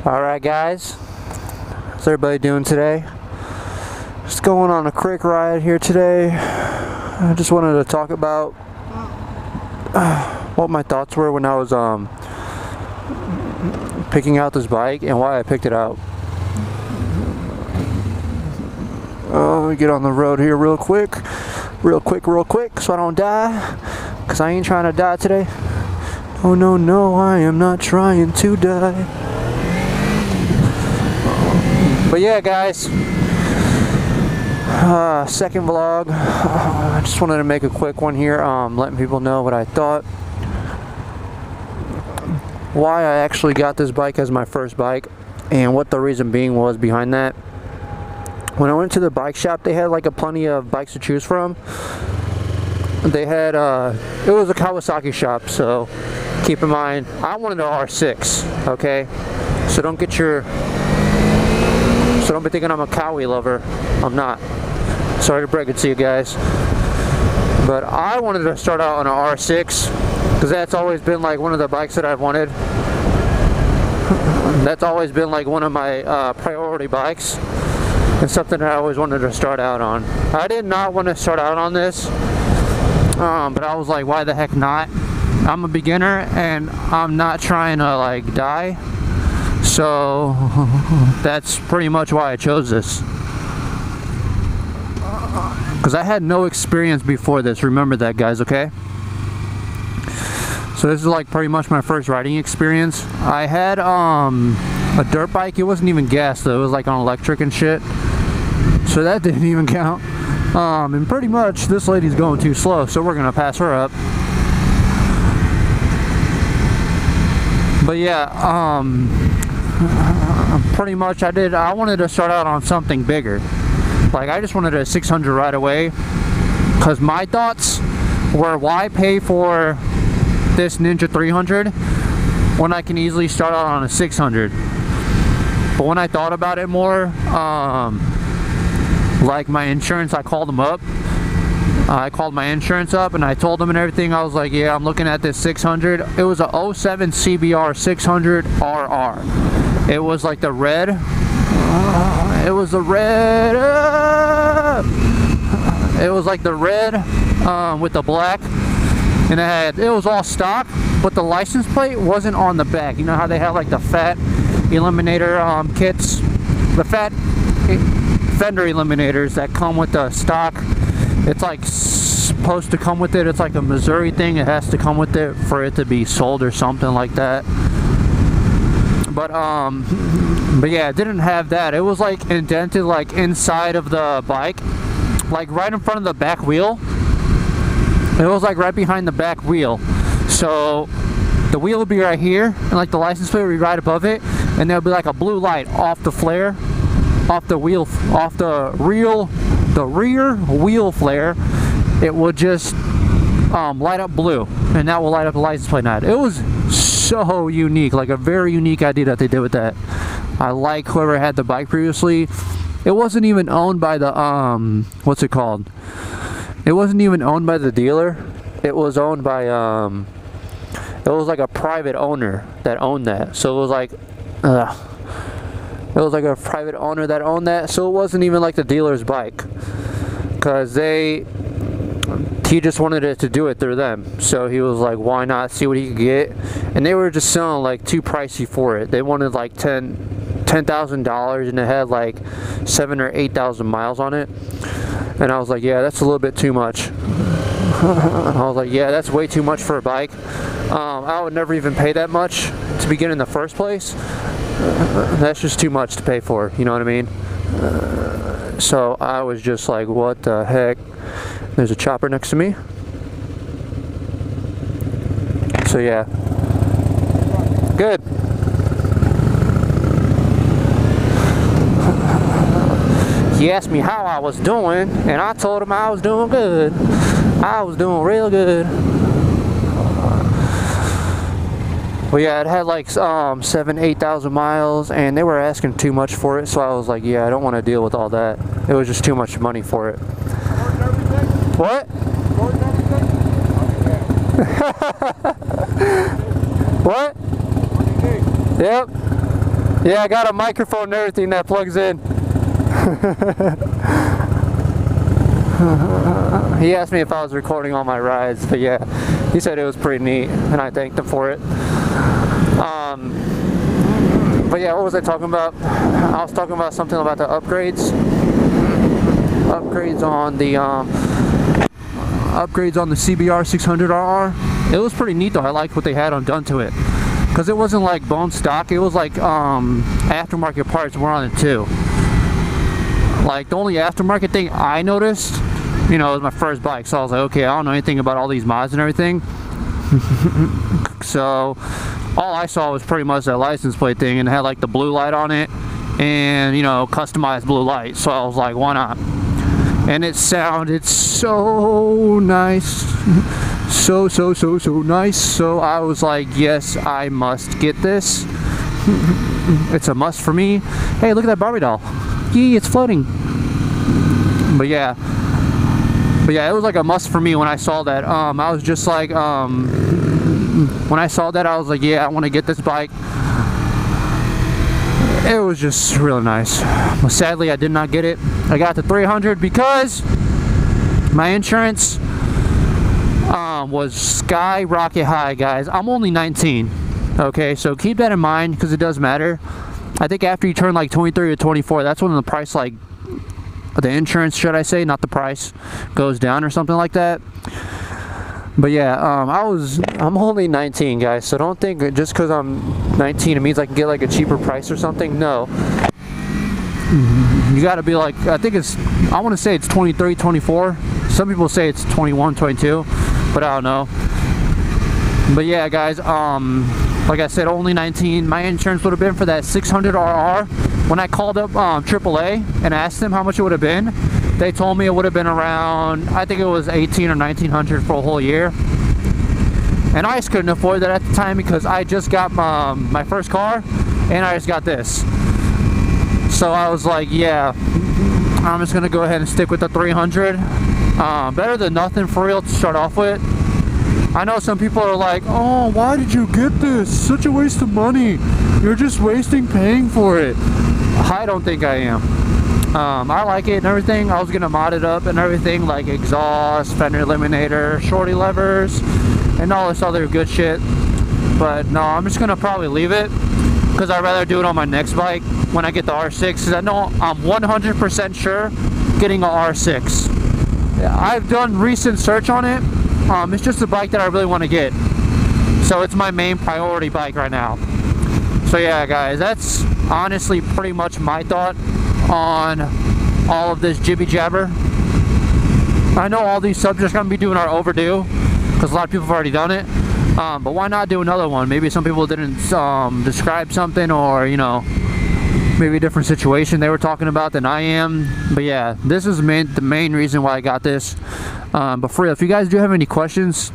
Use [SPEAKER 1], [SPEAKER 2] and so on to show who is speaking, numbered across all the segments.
[SPEAKER 1] Alright guys, how's everybody doing today? Just going on a quick ride here today. I just wanted to talk about what my thoughts were when I was picking out this bike and why I picked it out. Let me get on the road here real quick so I don't die, because I ain't trying to die today. Oh no, I am not trying to die. But yeah guys, second vlog. I just wanted to make a quick one here, letting people know what I thought, why I actually got this bike as my first bike, and what the reason being was behind that. When I went to the bike shop, they had like plenty of bikes to choose from. They had it was a Kawasaki shop, so keep in mind I wanted an R6, okay? So don't be thinking I'm a Kawi lover. I'm not. Sorry to break it to you guys, but I wanted to start out on an R6 because that's always been like one of the bikes that I've wanted. That's always been like one of my priority bikes, and something that I always wanted to start out on. I did not want to start out on this, but I was like, why the heck not? I'm a beginner and I'm not trying to like die. So that's pretty much why I chose this, because I had no experience before this. Remember that, guys, okay? So this is like pretty much my first riding experience. I had a dirt bike. It wasn't even gas though, it was like on electric and shit, so that didn't even count. And pretty much this lady's going too slow, so we're gonna pass her up. But yeah, pretty much I wanted to start out on something bigger. Like I just wanted a 600 right away, because my thoughts were, why pay for this Ninja 300 when I can easily start out on a 600? But when I thought about it more, like my insurance, I called them up. I called my insurance up and I told them and everything. I was like, yeah, I'm looking at this 600. It was a 07 CBR 600 RR. It was like the red. It was the red. It was like the red with the black, and it was all stock, but the license plate wasn't on the back. You know how they have like the fat eliminator kits, the fat fender eliminators that come with the stock. It's like supposed to come with it. It's like a Missouri thing. It has to come with it for it to be sold or something like that. But yeah, it didn't have that. It was like indented like inside of the bike, like right in front of the back wheel. It was like right behind the back wheel. So the wheel would be right here, and like the license plate would be right above it, and there'll be like a blue light off the flare, off the wheel, off the rear wheel flare. It would just light up blue, and that will light up the license plate night. It was so unique, like a very unique idea that they did with that. I like whoever had the bike previously. It wasn't even owned by the what's it called? It wasn't even owned by the dealer. It was owned by it was like a private owner that owned that. So it was like a private owner that owned that, so it wasn't even like the dealer's bike, because he just wanted it to do it through them. So he was like, why not see what he could get? And they were just selling like too pricey for it. They wanted like $10,000, and it had like 7,000 or 8,000 miles on it. And I was like, yeah, that's a little bit too much. I was like, yeah, that's way too much for a bike. I would never even pay that much to begin in the first place. That's just too much to pay for, you know what I mean? So I was just like, what the heck? There's a chopper next to me. So yeah, good. He asked me how I was doing, and I told him I was doing good. I was doing real good. Well, yeah, it had like 7,000-8,000 miles, and they were asking too much for it, so I was like, yeah, I don't want to deal with all that. It was just too much money for it. What? What? Yep. Yeah, I got a microphone and everything that plugs in. He asked me if I was recording all my rides, but yeah, he said it was pretty neat, and I thanked him for it. But yeah, what was I talking about? I was talking about something about the upgrades. Upgrades on the CBR 600RR. It was pretty neat though. I liked what they had done to it, because it wasn't like bone stock. It was like aftermarket parts were on it too. Like the only aftermarket thing I noticed, you know, it was my first bike, so I was like, okay, I don't know anything about all these mods and everything. So all I saw was pretty much that license plate thing, and it had like the blue light on it, and you know, customized blue light. So I was like, why not? And it sounded so nice. So nice. So I was like, yes, I must get this. It's a must for me. Hey, look at that Barbie doll. Yee, it's floating. But yeah, it was like a must for me when I saw that. I was just like, when I saw that, I was like, yeah, I want to get this bike. It was just really nice. But sadly, I did not get it. I got the 300 because my insurance was skyrocket high, guys. I'm only 19. Okay, so keep that in mind, because it does matter. I think after you turn like 23 or 24, that's when the price, like the insurance, should I say, not the price, goes down or something like that. But yeah, I'm only 19, guys, so don't think just because I'm 19 it means I can get like a cheaper price or something. No, you gotta be like, I think it's, I want to say it's 23, 24. Some people say it's 21, 22, but I don't know. But yeah, guys, like I said, only 19. My insurance would have been for that 600RR. When I called up AAA and asked them how much it would have been, they told me it would have been around, I think it was 18 or 1900 for a whole year. And I just couldn't afford that at the time, because I just got my first car and I just got this. So I was like, yeah, I'm just gonna go ahead and stick with the 300. Better than nothing, for real, to start off with. I know some people are like, oh, why did you get this? Such a waste of money. You're just wasting paying for it. I don't think I am. I like it and everything. I was gonna mod it up and everything, like exhaust, fender eliminator, shorty levers, and all this other good shit. But no, I'm just gonna probably leave it, because I'd rather do it on my next bike when I get the R6, because I know I'm 100% sure getting a R6. I've done recent search on it. It's just a bike that I really want to get, so it's my main priority bike right now. So yeah, guys, that's honestly pretty much my thought on all of this jibby jabber. I know all these subjects I'm gonna be doing are overdue, because a lot of people have already done it, but why not do another one? Maybe some people didn't describe something, or you know, maybe a different situation they were talking about than I am. But yeah, this is the main reason why I got this. But for real, if you guys do have any questions,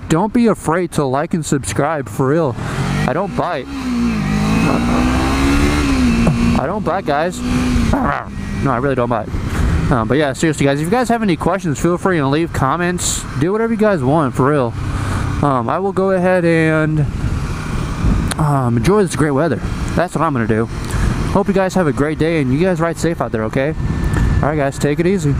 [SPEAKER 1] don't be afraid to like and subscribe. For real, I don't bite. I don't bite, guys. No, I really don't bite. But yeah, seriously, guys, if you guys have any questions, feel free to leave comments. Do whatever you guys want, for real. I will go ahead and enjoy this great weather. That's what I'm gonna do. Hope you guys have a great day, and you guys ride safe out there, okay? Alright, guys, take it easy.